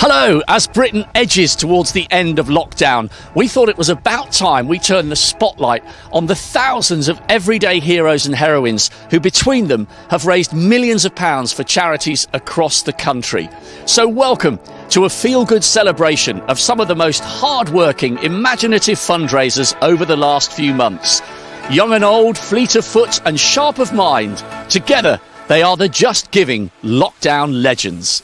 Hello! As Britain edges towards the end of lockdown, we thought it was about time we turned the spotlight on the thousands of everyday heroes and heroines who between them have raised millions of pounds for charities across the country. So welcome to a feel-good celebration of some of the most hard-working, imaginative fundraisers over the last few months. Young and old, fleet of foot and sharp of mind, together they are the JustGiving Lockdown Legends.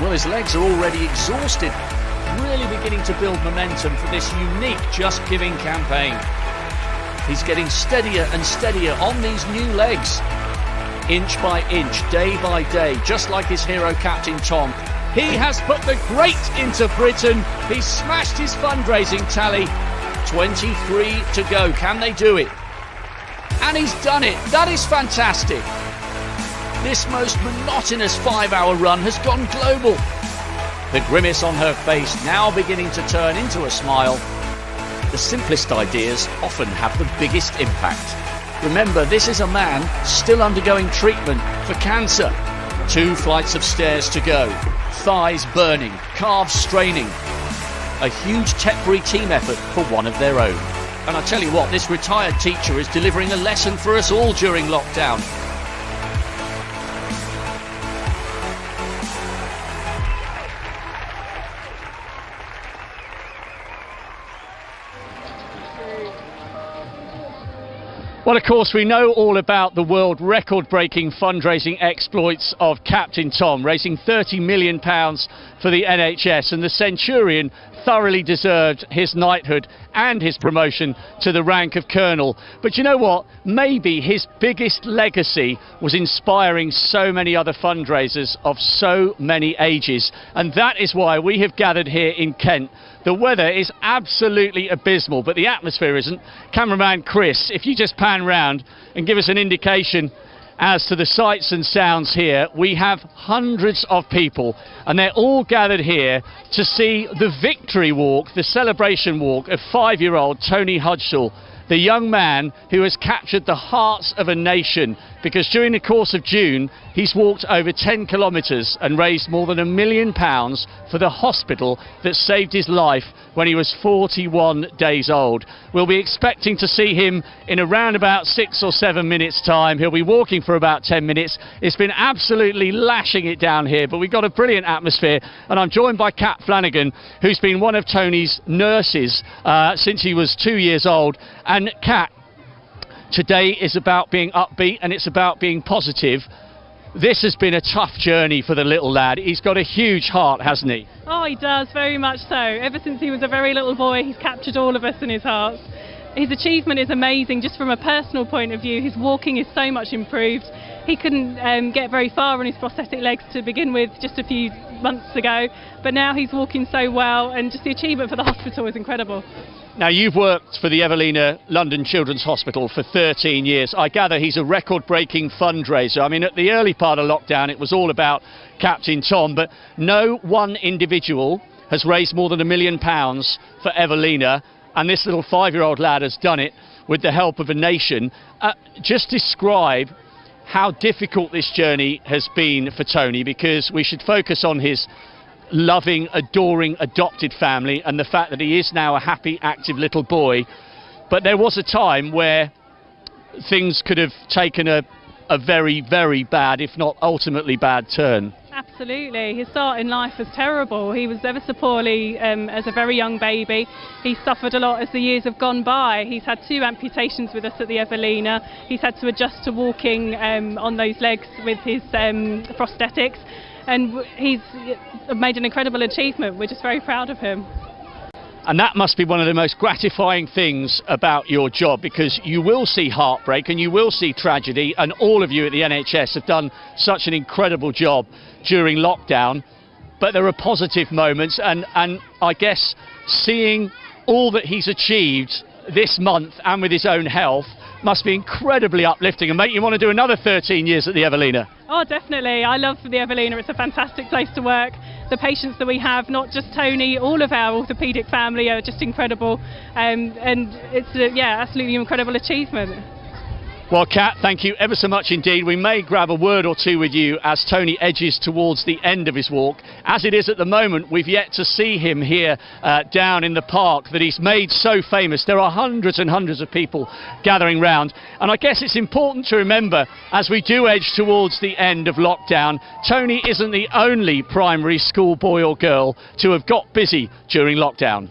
Well, his legs are already exhausted, really beginning to build momentum for this unique JustGiving campaign. He's getting steadier and steadier on these new legs, inch by inch, day by day, just like his hero Captain Tom. He has put the great into Britain. He's smashed his fundraising tally. 23 to go. Can they do it? And he's done it. That is fantastic. This most monotonous 5-hour run has gone global. The grimace on her face now beginning to turn into a smile. The simplest ideas often have the biggest impact. Remember, this is a man still undergoing treatment for cancer. 2 flights of stairs to go. Thighs burning, calves straining. A huge temporary team effort for one of their own. And I tell you what, this retired teacher is delivering a lesson for us all during lockdown. Well, of course, we know all about the world record-breaking fundraising exploits of Captain Tom, raising £30 million for the NHS, and the Centurion thoroughly deserved his knighthood and his promotion to the rank of Colonel. But you know what? Maybe his biggest legacy was inspiring so many other fundraisers of so many ages, and that is why we have gathered here in Kent. The weather is absolutely abysmal, but the atmosphere isn't. Cameraman Chris, if you just pan round and give us an indication as to the sights and sounds here, we have hundreds of people, and they're all gathered here to see the victory walk, the celebration walk of 5-year-old Tony Hudgell, the young man who has captured the hearts of a nation, because during the course of June he's walked over 10 kilometres and raised more than £1 million for the hospital that saved his life when he was 41 days old. We'll be expecting to see him in around about 6 or 7 minutes time. He'll be walking for about 10 minutes. It's been absolutely lashing it down here, but we've got a brilliant atmosphere, and I'm joined by Kat Flanagan, who's been one of Tony's nurses since he was 2 years old. And Kat, today is about being upbeat and it's about being positive. This has been a tough journey for the little lad. He's got a huge heart, hasn't he? Oh, he does, very much so. Ever since he was a very little boy, he's captured all of us in his hearts. His achievement is amazing, just from a personal point of view. His walking is so much improved. He couldn't get very far on his prosthetic legs to begin with just a few months ago, but now he's walking so well, and just the achievement for the hospital is incredible. Now, you've worked for the Evelina London Children's Hospital for 13 years. I gather he's a record-breaking fundraiser. I mean, at the early part of lockdown, it was all about Captain Tom, but no one individual has raised more than £1 million for Evelina, and this little 5-year-old lad has done it with the help of a nation. Just describe how difficult this journey has been for Tony, because we should focus on his loving, adoring, adopted family and the fact that he is now a happy, active little boy. But there was a time where things could have taken a very, very bad, if not ultimately bad, turn. Absolutely. His start in life was terrible. He was ever so poorly as a very young baby. He suffered a lot as the years have gone by. He's had 2 amputations with us at the Evelina. He's had to adjust to walking on those legs with his prosthetics. And he's made an incredible achievement. We're just very proud of him. And that must be one of the most gratifying things about your job, because you will see heartbreak and you will see tragedy, and all of you at the NHS have done such an incredible job during lockdown. But there are positive moments, and I guess seeing all that he's achieved this month and with his own health must be incredibly uplifting and make you want to do another 13 years at the Evelina. Oh, definitely. I love the Evelina. It's a fantastic place to work. The patients that we have, not just Tony, all of our orthopaedic family are just incredible. And it's a, absolutely incredible achievement. Well, Kat, thank you ever so much indeed. We may grab a word or two with you as Tony edges towards the end of his walk. As it is at the moment, we've yet to see him here down in the park that he's made so famous. There are hundreds and hundreds of people gathering round. And I guess it's important to remember, as we do edge towards the end of lockdown, Tony isn't the only primary school boy or girl to have got busy during lockdown.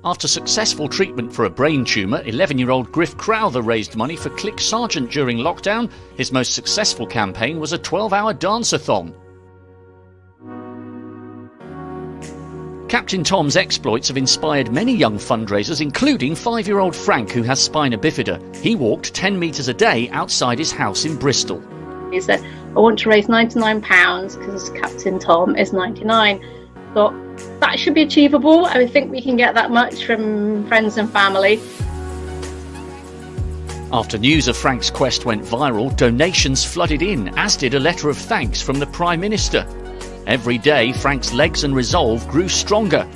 After successful treatment for a brain tumour, 11-year-old Griff Crowther raised money for Click Sergeant during lockdown. His most successful campaign was a 12-hour dance-a-thon. Captain Tom's exploits have inspired many young fundraisers, including 5-year-old Frank, who has spina bifida. He walked 10 metres a day outside his house in Bristol. He said, I want to raise £99 because Captain Tom is 99. Thought that should be achievable. I think we can get that much from friends and family. After news of Frank's quest went viral, donations flooded in, as did a letter of thanks from the Prime Minister. Every day, Frank's legs and resolve grew stronger.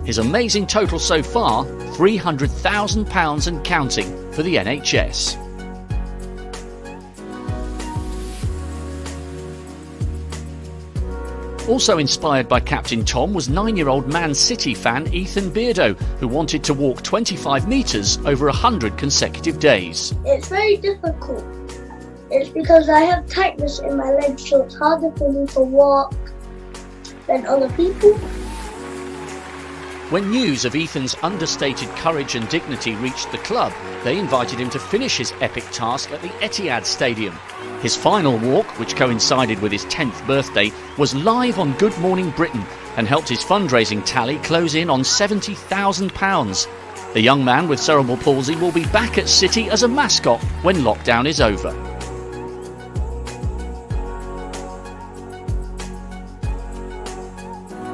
His amazing total so far, £300,000 and counting for the NHS. Also inspired by Captain Tom was 9-year-old Man City fan Ethan Beardo, who wanted to walk 25 metres over 100 consecutive days. It's very difficult. It's because I have tightness in my legs, so it's harder for me to walk than other people. When news of Ethan's understated courage and dignity reached the club, they invited him to finish his epic task at the Etihad Stadium. His final walk, which coincided with his 10th birthday, was live on Good Morning Britain and helped his fundraising tally close in on £70,000. The young man with cerebral palsy will be back at City as a mascot when lockdown is over.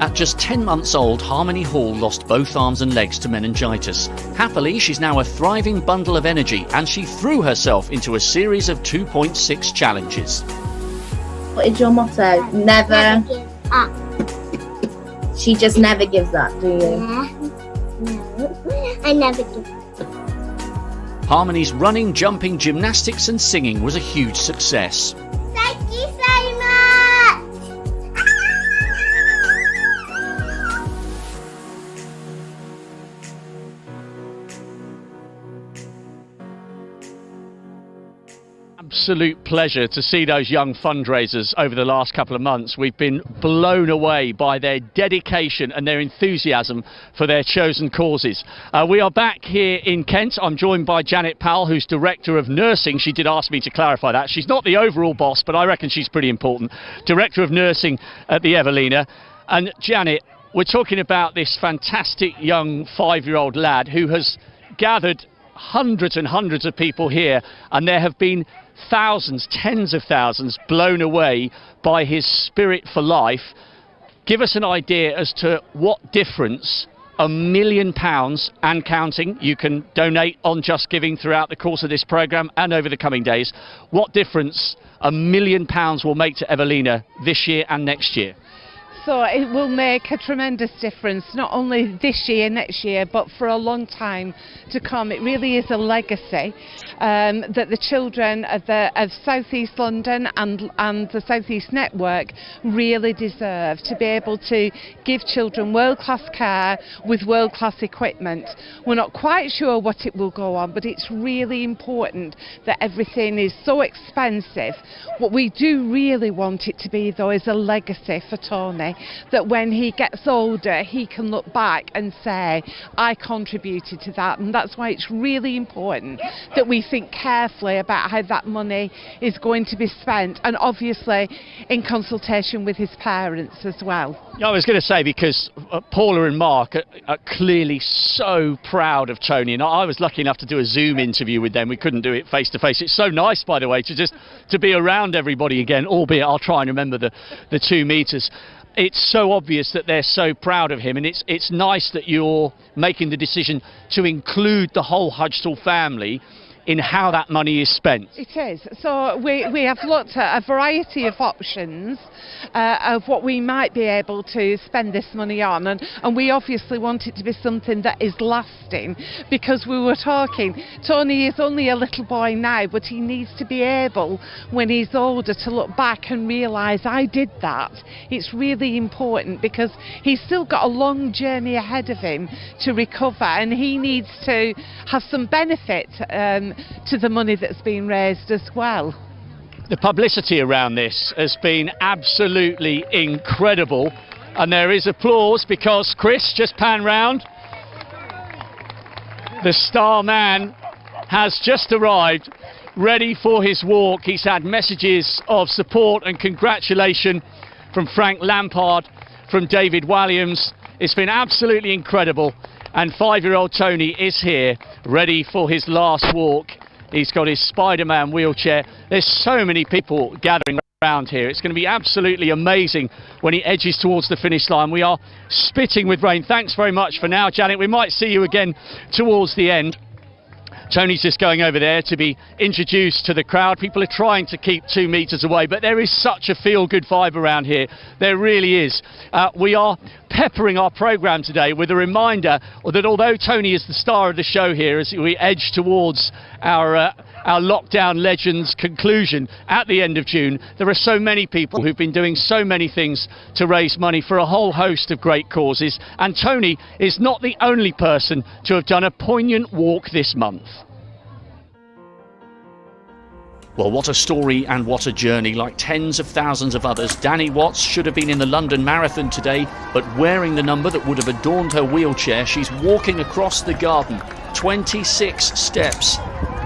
At just 10 months old, Harmony Hall lost both arms and legs to meningitis. Happily, she's now a thriving bundle of energy, and she threw herself into a series of 2.6 challenges. What is your motto? Never give up. She just never gives up, do you? No, I never give up. Harmony's running, jumping, gymnastics and singing was a huge success. Thank you so much. Absolute pleasure to see those young fundraisers over the last couple of months. We've been blown away by their dedication and their enthusiasm for their chosen causes. We are back here in Kent. I'm joined by Janet Powell, who's Director of Nursing. She did ask me to clarify that. She's not the overall boss, but I reckon she's pretty important. Director of Nursing at the Evelina. And Janet, we're talking about this fantastic young 5-year-old lad who has gathered hundreds and hundreds of people here, and there have been thousands, tens of thousands blown away by his spirit for life. Give us an idea as to what difference £1 million and counting, you can donate on Just Giving throughout the course of this programme and over the coming days, what difference £1 million will make to Evelina this year and next year. So it will make a tremendous difference, not only this year, next year, but for a long time to come. It really is a legacy that the children of South East London and the South East Network really deserve, to be able to give children world-class care with world-class equipment. We're not quite sure what it will go on, but it's really important that everything is so expensive. What we do really want it to be, though, is a legacy for Tony, that when he gets older he can look back and say, I contributed to that. And that's why it's really important that we think carefully about how that money is going to be spent, and obviously in consultation with his parents as well. I was going to say, because Paula and Mark are clearly so proud of Tony, and I was lucky enough to do a Zoom interview with them. We couldn't do it face to face. It's so nice, by the way, to be around everybody again, albeit I'll try and remember the 2 metres. It's so obvious that they're so proud of him, and it's nice that you're making the decision to include the whole Hudgell family in how that money is spent. It is. So we have looked at a variety of options of what we might be able to spend this money on, and we obviously want it to be something that is lasting, because we were talking, Tony is only a little boy now, but he needs to be able, when he's older, to look back and realise, I did that. It's really important, because he's still got a long journey ahead of him to recover, and he needs to have some benefit to the money that's been raised as well. The publicity around this has been absolutely incredible, and there is applause because Chris, just pan round, the star man has just arrived, ready for his walk. He's had messages of support and congratulation from Frank Lampard, from David Walliams. It's been absolutely incredible, and 5-year-old Tony is here, ready for his last walk. He's got his Spider-Man wheelchair. There's so many people gathering around here. It's going to be absolutely amazing when he edges towards the finish line. We are spitting with rain. Thanks very much for now, Janet. We might see you again towards the end. Tony's just going over there to be introduced to the crowd. People are trying to keep 2 metres away, but there is such a feel-good vibe around here. There really is. We are peppering our programme today with a reminder that although Tony is the star of the show here, as we edge towards our Lockdown Legends conclusion at the end of June, there are so many people who've been doing so many things to raise money for a whole host of great causes, and Tony is not the only person to have done a poignant walk this month. Well, what a story and what a journey. Like tens of thousands of others, Danny Watts should have been in the London Marathon today, but wearing the number that would have adorned her wheelchair, she's walking across the garden, 26 steps.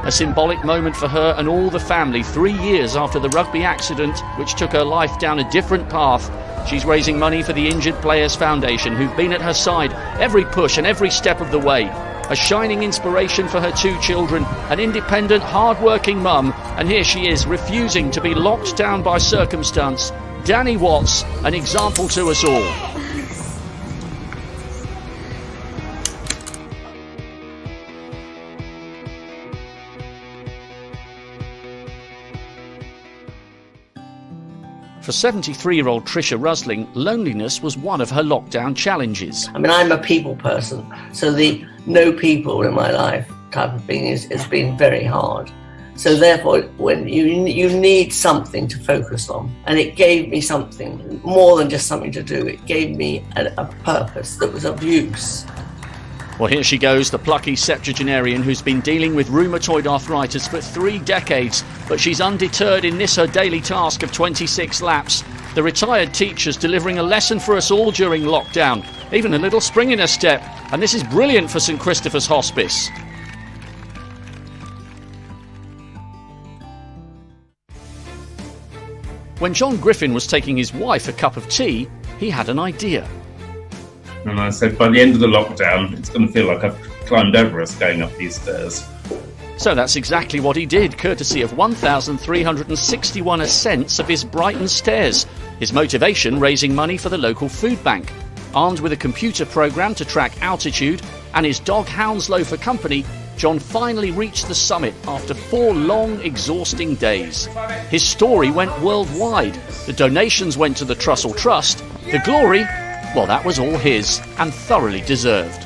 A symbolic moment for her and all the family, 3 years after the rugby accident, which took her life down a different path. She's raising money for the Injured Players Foundation, who've been at her side every push and every step of the way. A shining inspiration for her 2 children, an independent, hard-working mum, and here she is, refusing to be locked down by circumstance. Danny Watts, an example to us all. For 73-year-old Tricia Rusling, loneliness was one of her lockdown challenges. I mean, I'm a people person, so the no people in my life type of thing has been very hard. So therefore, when you need something to focus on, and it gave me something more than just something to do. It gave me a purpose that was of use. Well, here she goes, the plucky septuagenarian who's been dealing with rheumatoid arthritis for 3 decades, but she's undeterred in this her daily task of 26 laps. The retired teacher's delivering a lesson for us all during lockdown, even a little spring in her step, and this is brilliant for St Christopher's Hospice. When John Griffin was taking his wife a cup of tea, he had an idea. And I said, by the end of the lockdown, it's going to feel like I've climbed Everest going up these stairs. So that's exactly what he did, courtesy of 1,361 ascents of his Brighton stairs. His motivation, raising money for the local food bank. Armed with a computer program to track altitude and his dog Hounslow for company, John finally reached the summit after 4 long, exhausting days. His story went worldwide. The donations went to the Trussell Trust. The glory, well, that was all his, and thoroughly deserved.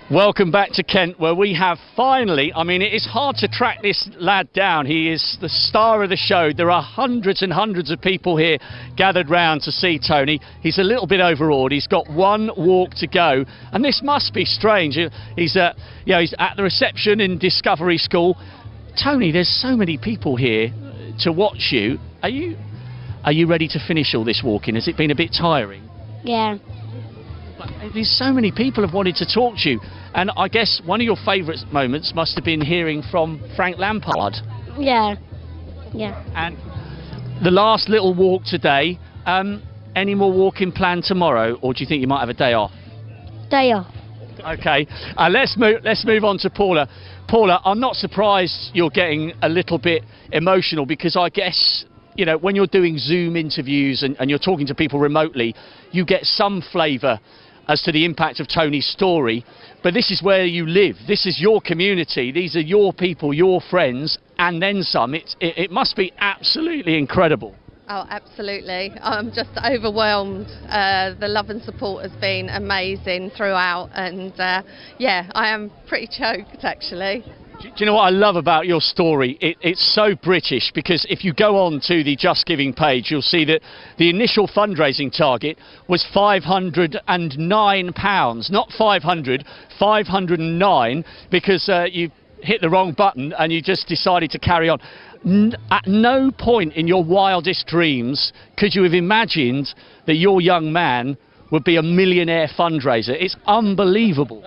Welcome back to Kent, where we have finally, I mean, it is hard to track this lad down. He is the star of the show. There are hundreds and hundreds of people here gathered round to see Tony. He's a little bit overawed. He's got 1 walk to go, and this must be strange. He's at the reception in Discovery School. Tony, there's so many people here to watch you. Are you ready to finish all this walking? Has it been a bit tiring? Yeah. But there's so many people have wanted to talk to you, and I guess one of your favourite moments must have been hearing from Frank Lampard. Yeah. And the last little walk today, any more walking planned tomorrow, or do you think you might have a day off? Day off. Okay, let's move on to Paula. Paula, I'm not surprised you're getting a little bit emotional, because I guess you know, when you're doing Zoom interviews and you're talking to people remotely, you get some flavour as to the impact of Tony's story. But this is where you live. This is your community. These are your people, your friends, and then some. It must be absolutely incredible. Oh, absolutely. I'm just overwhelmed. The love and support has been amazing throughout, and yeah, I am pretty choked actually. Do you know what I love about your story? It's so British, because if you go on to the Just Giving page, you'll see that the initial fundraising target was £509, not 500, 509, because you hit the wrong button and you just decided to carry on. At no point in your wildest dreams could you have imagined that your young man would be a millionaire fundraiser. It's unbelievable.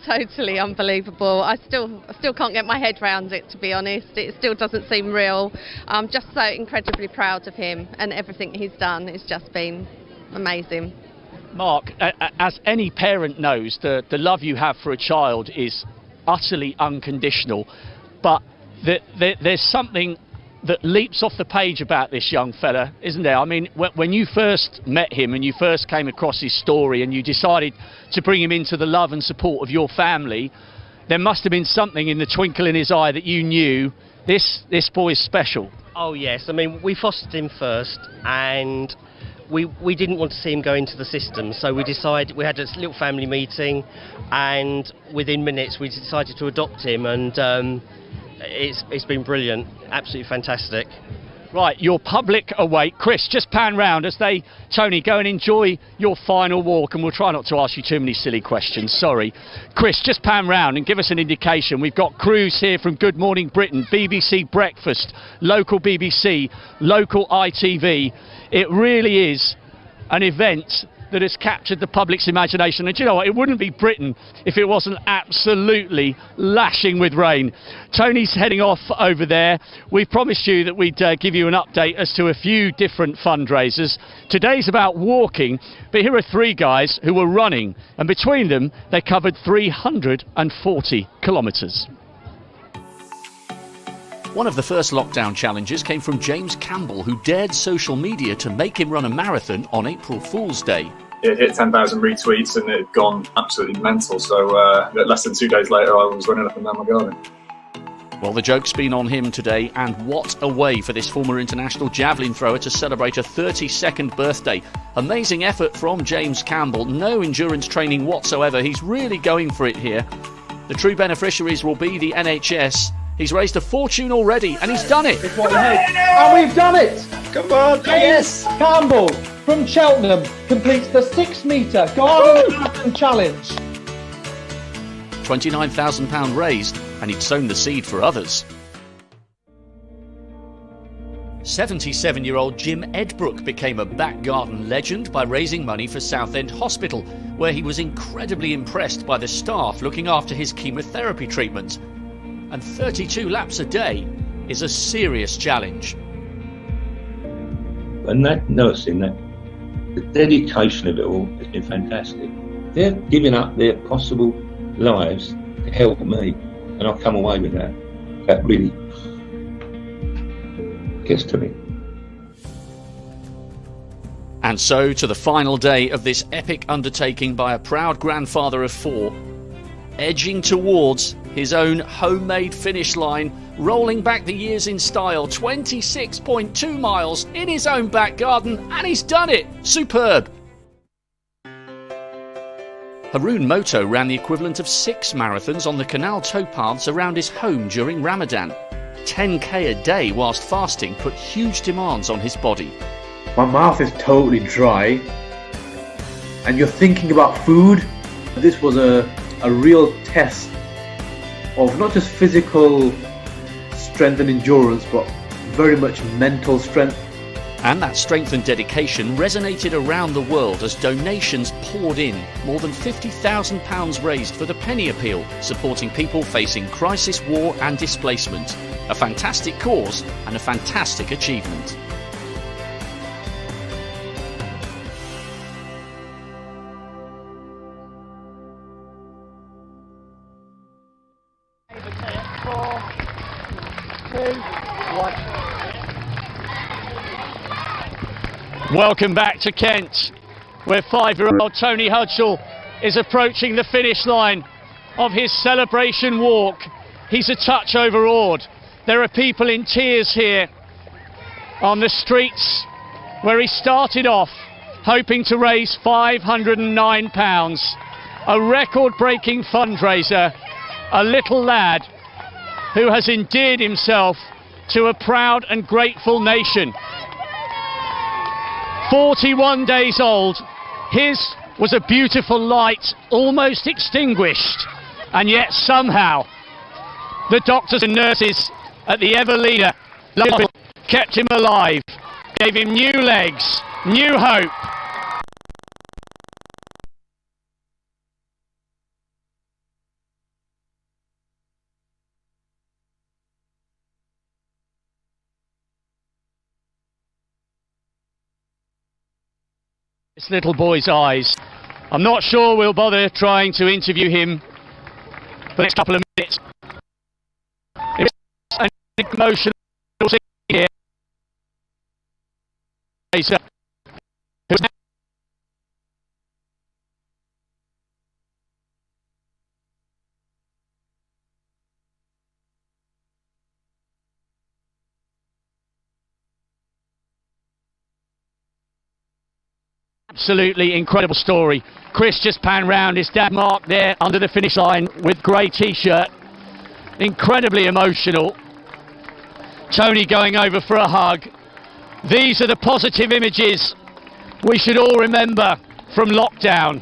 Totally unbelievable. I still can't get my head around it, to be honest. It still doesn't seem real. I'm just so incredibly proud of him and everything he's done. It's just been amazing. Mark, as any parent knows, the love you have for a child is utterly unconditional, but there's something that leaps off the page about this young fella, isn't there? I mean, when you first met him and you first came across his story and you decided to bring him into the love and support of your family, there must have been something in the twinkle in his eye that you knew this boy's special. Oh yes, I mean, we fostered him first, and we didn't want to see him go into the system, so we decided, we had a little family meeting, and within minutes we decided to adopt him, and it's been brilliant, absolutely fantastic. Right, your public await. Chris, just pan round as Tony, go and enjoy your final walk, and we'll try not to ask you too many silly questions, sorry. Chris, just pan round and give us an indication. We've got crews here from Good Morning Britain, BBC Breakfast, local BBC, local ITV. It really is an event that has captured the public's imagination. And do you know what? It wouldn't be Britain if it wasn't absolutely lashing with rain. Tony's heading off over there. We promised you that we'd give you an update as to a few different fundraisers. Today's about walking, but here are three guys who were running, and between them they covered 340 kilometres. One of the first lockdown challenges came from James Campbell, who dared social media to make him run a marathon on April Fool's Day. It hit 10,000 retweets and it had gone absolutely mental, so less than 2 days later I was running up and down my garden. Well, the joke's been on him today, and what a way for this former international javelin thrower to celebrate a 32nd birthday. Amazing effort from James Campbell, no endurance training whatsoever, he's really going for it here. The true beneficiaries will be the NHS. He's raised a fortune already, and he's done it. And we've done it. Come on, James Campbell from Cheltenham completes the 6-metre garden marathon challenge. £29,000 raised, and he'd sown the seed for others. 77-year-old Jim Edbrook became a back garden legend by raising money for Southend Hospital, where he was incredibly impressed by the staff looking after his chemotherapy treatment. And 32 laps a day is a serious challenge. And nursing, the dedication of it all has been fantastic. They're giving up their possible lives to help me, and I'll come away with that. That really gets to me. And so to the final day of this epic undertaking by a proud grandfather of 4, edging towards his own homemade finish line, rolling back the years in style, 26.2 miles in his own back garden, and he's done it! Superb! Haroon Moto ran the equivalent of 6 marathons on the canal towpaths around his home during Ramadan. 10k a day whilst fasting put huge demands on his body. My mouth is totally dry, and you're thinking about food. This was a real test of not just physical strength and endurance, but very much mental strength. And that strength and dedication resonated around the world as donations poured in. More than £50,000 raised for the Penny Appeal, supporting people facing crisis, war and displacement. A fantastic cause and a fantastic achievement. Welcome back to Kent, where 5-year-old Tony Hudgell is approaching the finish line of his celebration walk. He's a touch overawed. There are people in tears here on the streets where he started off hoping to raise £509, a record-breaking fundraiser, a little lad who has endeared himself to a proud and grateful nation. 41 days old, his was a beautiful light, almost extinguished, and yet somehow the doctors and nurses at the Evelina kept him alive, gave him new legs, new hope. This little boy's eyes. I'm not sure we'll bother trying to interview him for the next couple of minutes. It's an emotional scene here. Absolutely incredible story. Chris just panned round, his dad Mark there under the finish line with grey t-shirt. Incredibly emotional. Tony going over for a hug. These are the positive images we should all remember from lockdown.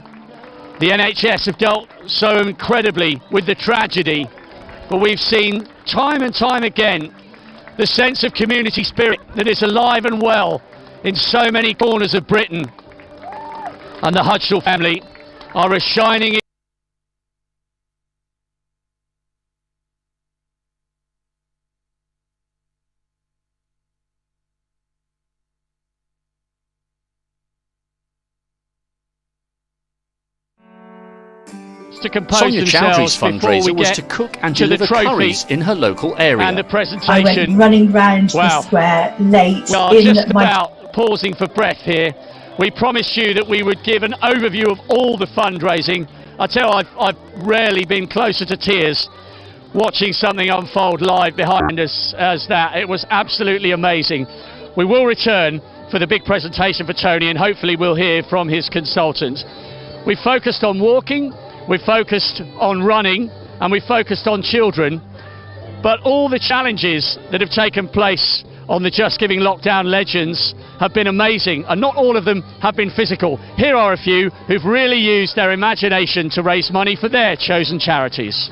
The NHS have dealt so incredibly with the tragedy, but we've seen time and time again the sense of community spirit that is alive and well in so many corners of Britain. And the Hudgell family are a shining to compose Sonia Chowdhury's fundraiser was get to cook and deliver curries in her local area. And the presentation. I went running round the square late We are in just my... about pausing for breath here. We promised you that we would give an overview of all the fundraising. I tell you, I've rarely been closer to tears watching something unfold live behind us as that. It was absolutely amazing. We will return for the big presentation for Tony, and hopefully we'll hear from his consultant. We focused on walking, we focused on running, and we focused on children. But all the challenges that have taken place on the JustGiving Lockdown Legends have been amazing, and not all of them have been physical. Here are a few who've really used their imagination to raise money for their chosen charities.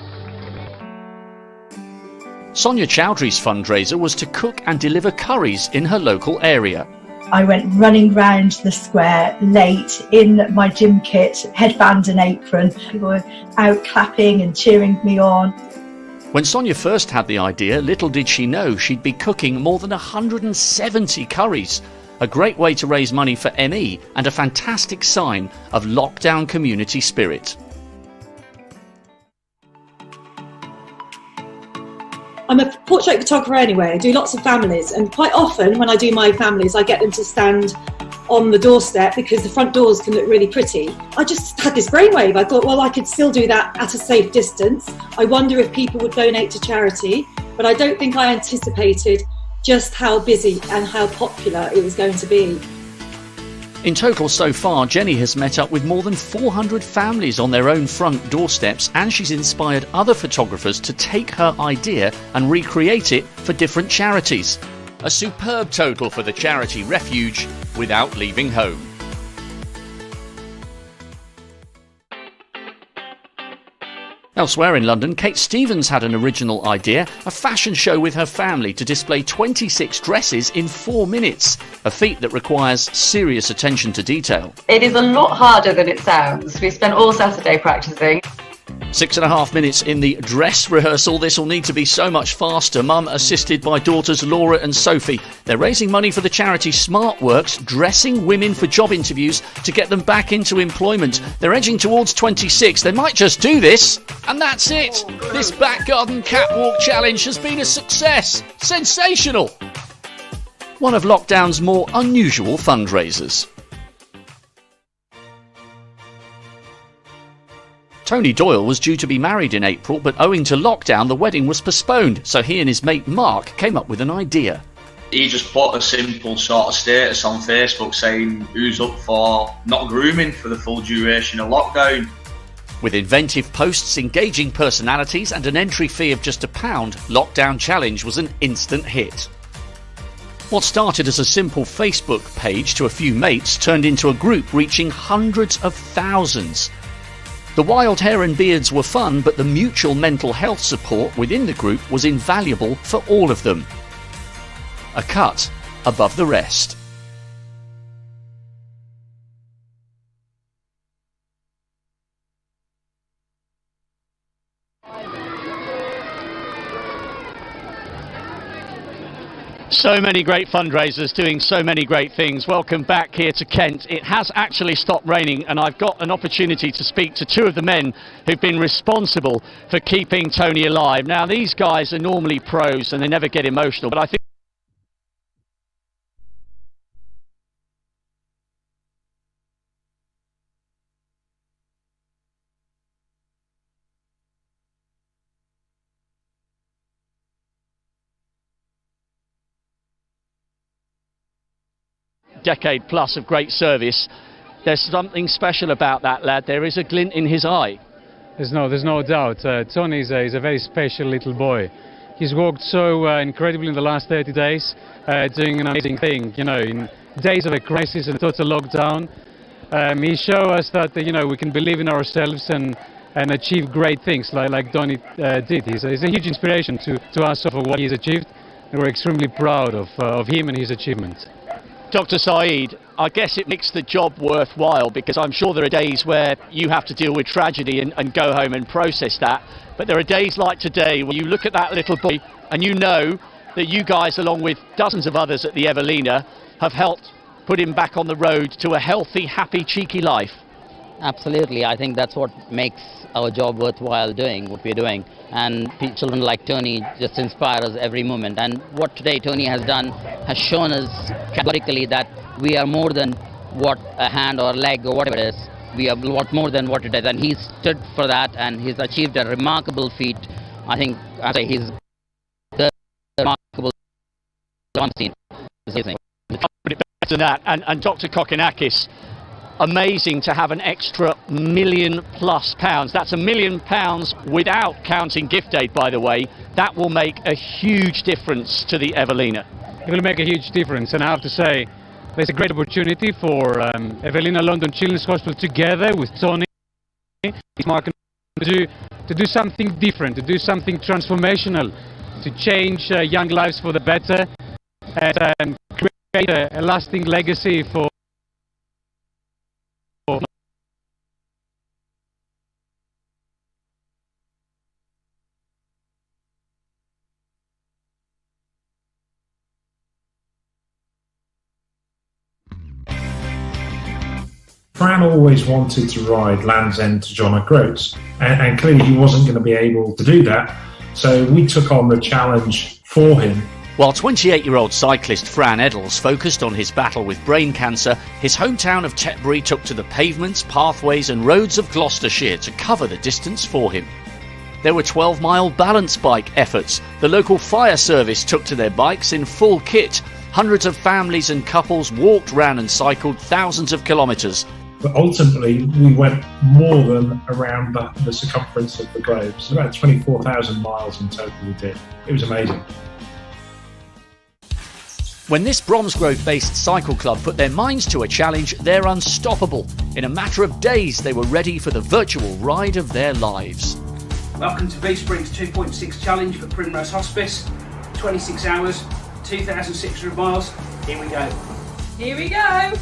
Sonia Chowdhury's fundraiser was to cook and deliver curries in her local area. I went running round the square late in my gym kit, headband and apron. People were out clapping and cheering me on. When Sonia first had the idea, little did she know she'd be cooking more than 170 curries. A great way to raise money for ME and a fantastic sign of lockdown community spirit. I'm a portrait photographer anyway. I do lots of families, and quite often when I do my families I get them to stand on the doorstep because the front doors can look really pretty. I just had this brainwave. I thought, well, I could still do that at a safe distance. I wonder if people would donate to charity, but I don't think I anticipated just how busy and how popular it was going to be. In total so far, Jenny has met up with more than 400 families on their own front doorsteps, and she's inspired other photographers to take her idea and recreate it for different charities. A superb total for the charity Refuge without leaving home. Elsewhere in London, Kate Stevens had an original idea, a fashion show with her family to display 26 dresses in 4 minutes, a feat that requires serious attention to detail. It is a lot harder than it sounds. We spent all Saturday practicing. 6.5 minutes in the dress rehearsal. This will need to be so much faster. Mum assisted by daughters Laura and Sophie. They're raising money for the charity SmartWorks, dressing women for job interviews to get them back into employment. They're edging towards 26. They might just do this. And that's it. This back garden catwalk challenge has been a success. Sensational. one of lockdown's more unusual fundraisers. Tony Doyle was due to be married in April, but owing to lockdown the wedding was postponed, so he and his mate Mark came up with an idea. He just put a simple sort of status on Facebook saying who's up for not grooming for the full duration of lockdown. With inventive posts, engaging personalities and an entry fee of just £1, Lockdown Challenge was an instant hit. What started as a simple Facebook page to a few mates turned into a group reaching hundreds of thousands. The wild hair and beards were fun, but the mutual mental health support within the group was invaluable for all of them. A cut above the rest. So many great fundraisers doing so many great things. Welcome back here to Kent. It has actually stopped raining and I've got an opportunity to speak to two of the men who've been responsible for keeping Tony alive. Now these guys are normally pros and they never get emotional, but I think decade plus of great service. There's something special about that lad. There is a glint in his eye. There's no doubt. Tony is a very special little boy. He's worked so incredibly in the last 30 days, doing an amazing thing. You know, in days of a crisis and total lockdown, he showed us that we can believe in ourselves and achieve great things like Tony did. He's a huge inspiration to us for what he's achieved, and we're extremely proud of him and his achievements. Dr. Saeed, I guess it makes the job worthwhile because I'm sure there are days where you have to deal with tragedy and go home and process that. But there are days like today where you look at that little boy and you know that you guys, along with dozens of others at the Evelina, have helped put him back on the road to a healthy, happy, cheeky life. Absolutely. I think that's what makes our job worthwhile doing, what we're doing. And children like Tony just inspire us every moment. And what today Tony has done has shown us categorically that we are more than what a hand or a leg or whatever it is. We are a lot more than what it is. And he's stood for that and he's achieved a remarkable feat. I think he's the remarkable scene. Better than that. And Dr. Kokonakis, amazing to have an extra £1 million+. That's £1 million without counting gift aid, by the way. That will make a huge difference to the Evelina. It will make a huge difference, and I have to say there's a great opportunity for Evelina London Children's Hospital together with Tony to do something different, to do something transformational, to change young lives for the better and create a lasting legacy for Fran always wanted to ride Land's End to John O'Groats, and clearly he wasn't going to be able to do that, so we took on the challenge for him. While 28-year-old cyclist Fran Eddles focused on his battle with brain cancer, his hometown of Tetbury took to the pavements, pathways and roads of Gloucestershire to cover the distance for him. There were 12-mile balance bike efforts. The local fire service took to their bikes in full kit. Hundreds of families and couples walked, ran and cycled thousands of kilometres. But ultimately, we went more than around the circumference of the globe. So about 24,000 miles in total we did. It was amazing. When this Bromsgrove-based cycle club put their minds to a challenge, they're unstoppable. In a matter of days, they were ready for the virtual ride of their lives. Welcome to V-Spring's 2.6 challenge for Primrose Hospice. 26 hours, 2,600 miles. Here we go. Here we go.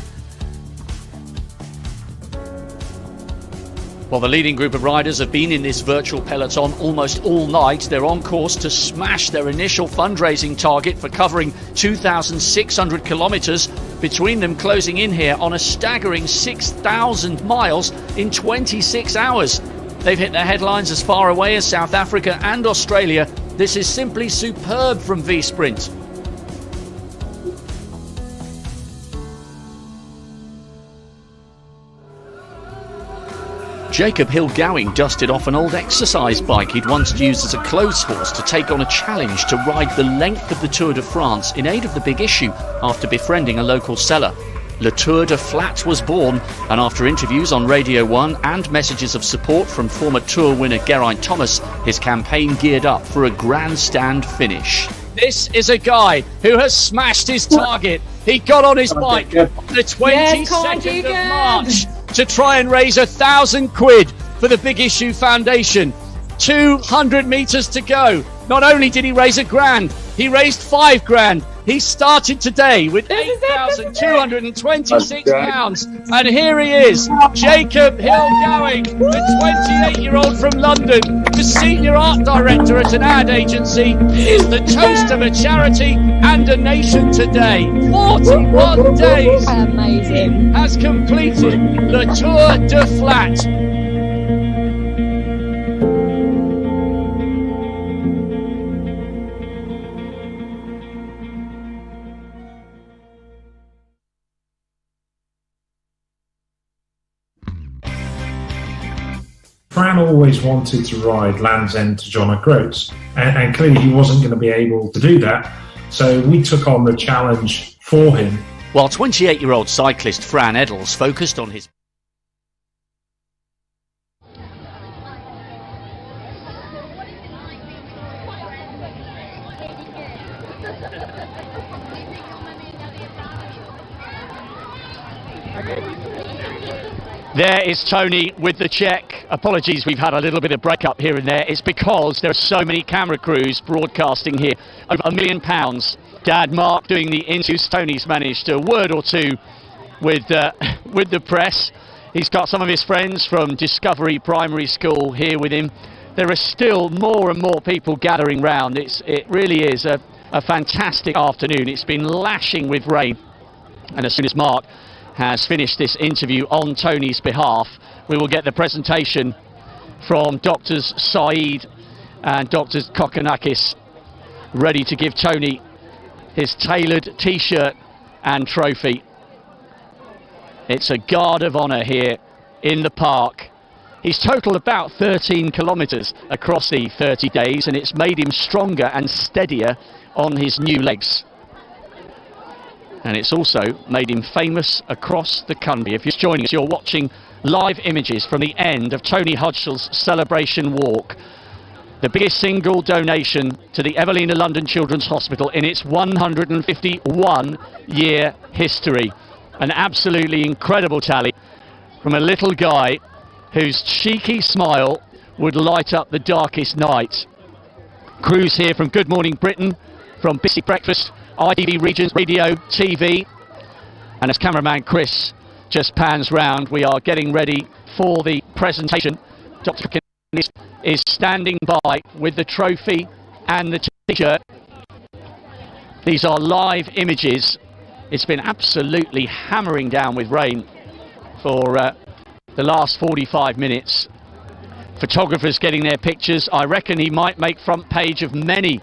While the leading group of riders have been in this virtual peloton almost all night, they're on course to smash their initial fundraising target for covering 2,600 kilometres, between them closing in here on a staggering 6,000 miles in 26 hours. They've hit their headlines as far away as South Africa and Australia. This is simply superb from V-Sprint. Jacob Hill-Gowing dusted off an old exercise bike he'd once used as a clothes horse to take on a challenge to ride the length of the Tour de France in aid of the big issue after befriending a local seller. Le Tour de Flat was born, and after interviews on Radio 1 and messages of support from former Tour winner Geraint Thomas, his campaign geared up for a grandstand finish. This is a guy who has smashed his target. He got on his bike on the 22nd of March to try and raise £1,000 for the Big Issue Foundation. 200 metres to go. Not only did he raise £1,000, he raised £5,000. He started today with £8,226, and here he is, Jacob Hill-Gowing, the 28-year-old from London, the senior art director at an ad agency, is the toast of a charity and a nation today. 41 days Amazing. has completed the Tour de Flat. Fran always wanted to ride Land's End to John O'Groats, and clearly he wasn't going to be able to do that, so we took on the challenge for him. While 28-year-old cyclist Fran Eddles focused on his There is Tony with the check. Apologies, we've had a little bit of breakup here and there. It's because there are so many camera crews broadcasting here. Over £1 million. Dad Mark doing the interviews. Tony's managed a word or two with the press. He's got some of his friends from Discovery Primary School here with him. There are still more and more people gathering round. It really is a fantastic afternoon. It's been lashing with rain. And as soon as Mark has finished this interview on Tony's behalf, we will get the presentation from Doctors Saeed and Doctors Kokonakis, ready to give Tony his tailored t-shirt and trophy. It's a guard of honour here in the park. He's totaled about 13 kilometres across the 30 days, and it's made him stronger and steadier on his new legs. And it's also made him famous across the country. If you're joining us, you're watching live images from the end of Tony Hudgell's celebration walk, the biggest single donation to the Evelina London Children's Hospital in its 151-year history. An absolutely incredible tally from a little guy whose cheeky smile would light up the darkest night. Crews here from Good Morning Britain, from BBC Breakfast, ITV Regions Radio, TV, and as cameraman Chris just pans round, we are getting ready for the presentation. Dr. Kokonakis is standing by with the trophy and the t-shirt. These are live images. It's been absolutely hammering down with rain for the last 45 minutes. Photographers getting their pictures. I reckon he might make front page of many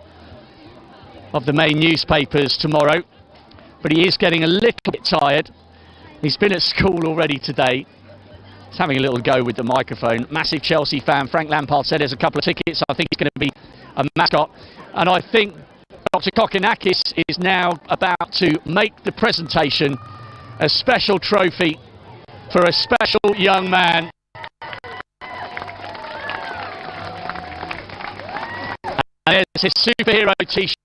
of the main newspapers tomorrow, but he is getting a little bit tired. He's been at school already today. He's having a little go with the microphone. Massive Chelsea fan. Frank Lampard said there's a couple of tickets. I think he's going to be a mascot, and I think Dr. Kokonakis is now about to make the presentation. A special trophy for a special young man. And there's his superhero t-shirt.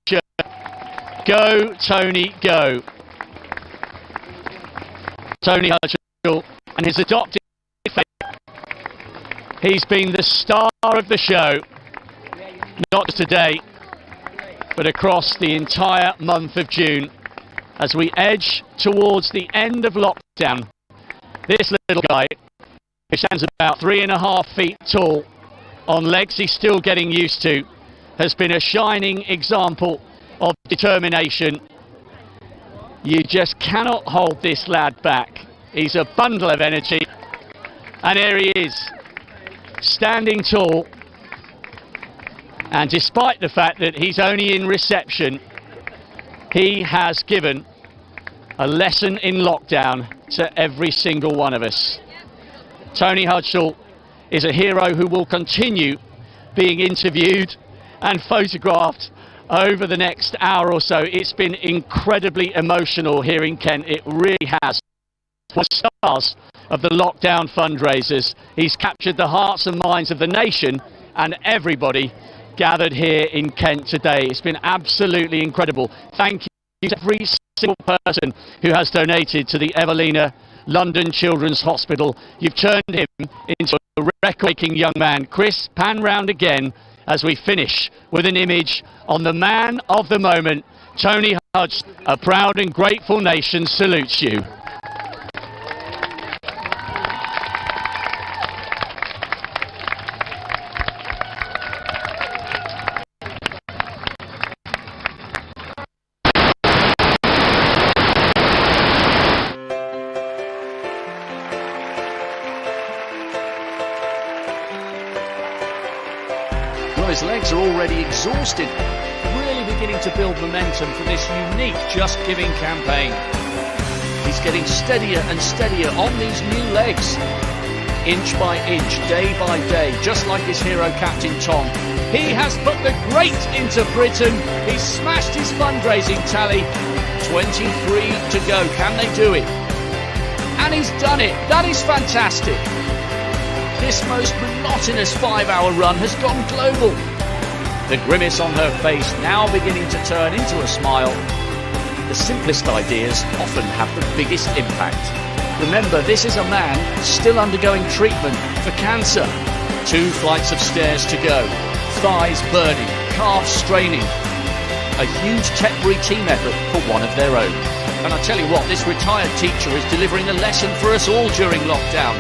Go, Tony, go. Tony Hudgell and his adopted family. He's been the star of the show, not just today, but across the entire month of June. As we edge towards the end of lockdown, this little guy, who stands about 3.5 feet tall, on legs he's still getting used to, has been a shining example of determination. You just cannot hold this lad back. He's a bundle of energy, and here he is, standing tall, and despite the fact that he's only in reception, he has given a lesson in lockdown to every single one of us. Tony Hudgell is a hero who will continue being interviewed and photographed over the next hour or so. It's been incredibly emotional here in Kent. It really has. For stars of the lockdown fundraisers, he's captured the hearts and minds of the nation and everybody gathered here in Kent today. It's been absolutely incredible. Thank you to every single person who has donated to the Evelina London Children's Hospital. You've turned him into a record-breaking young man. Chris, pan round again as we finish with an image on the man of the moment, Tony Hudgell. A proud and grateful nation salutes you. His legs are already exhausted, really beginning to build momentum for this unique Just Giving campaign. He's getting steadier and steadier on these new legs, inch by inch, day by day, just like his hero Captain Tom. He has put the great into Britain. He's smashed his fundraising tally. 23 to go. Can they do it? And he's done it. That is fantastic. This most monotonous 5-hour run has gone global. The grimace on her face now beginning to turn into a smile. The simplest ideas often have the biggest impact. Remember, this is a man still undergoing treatment for cancer. 2 flights of stairs to go. Thighs burning, calves straining. A huge temporary team effort for one of their own. And I tell you what, this retired teacher is delivering a lesson for us all during lockdown.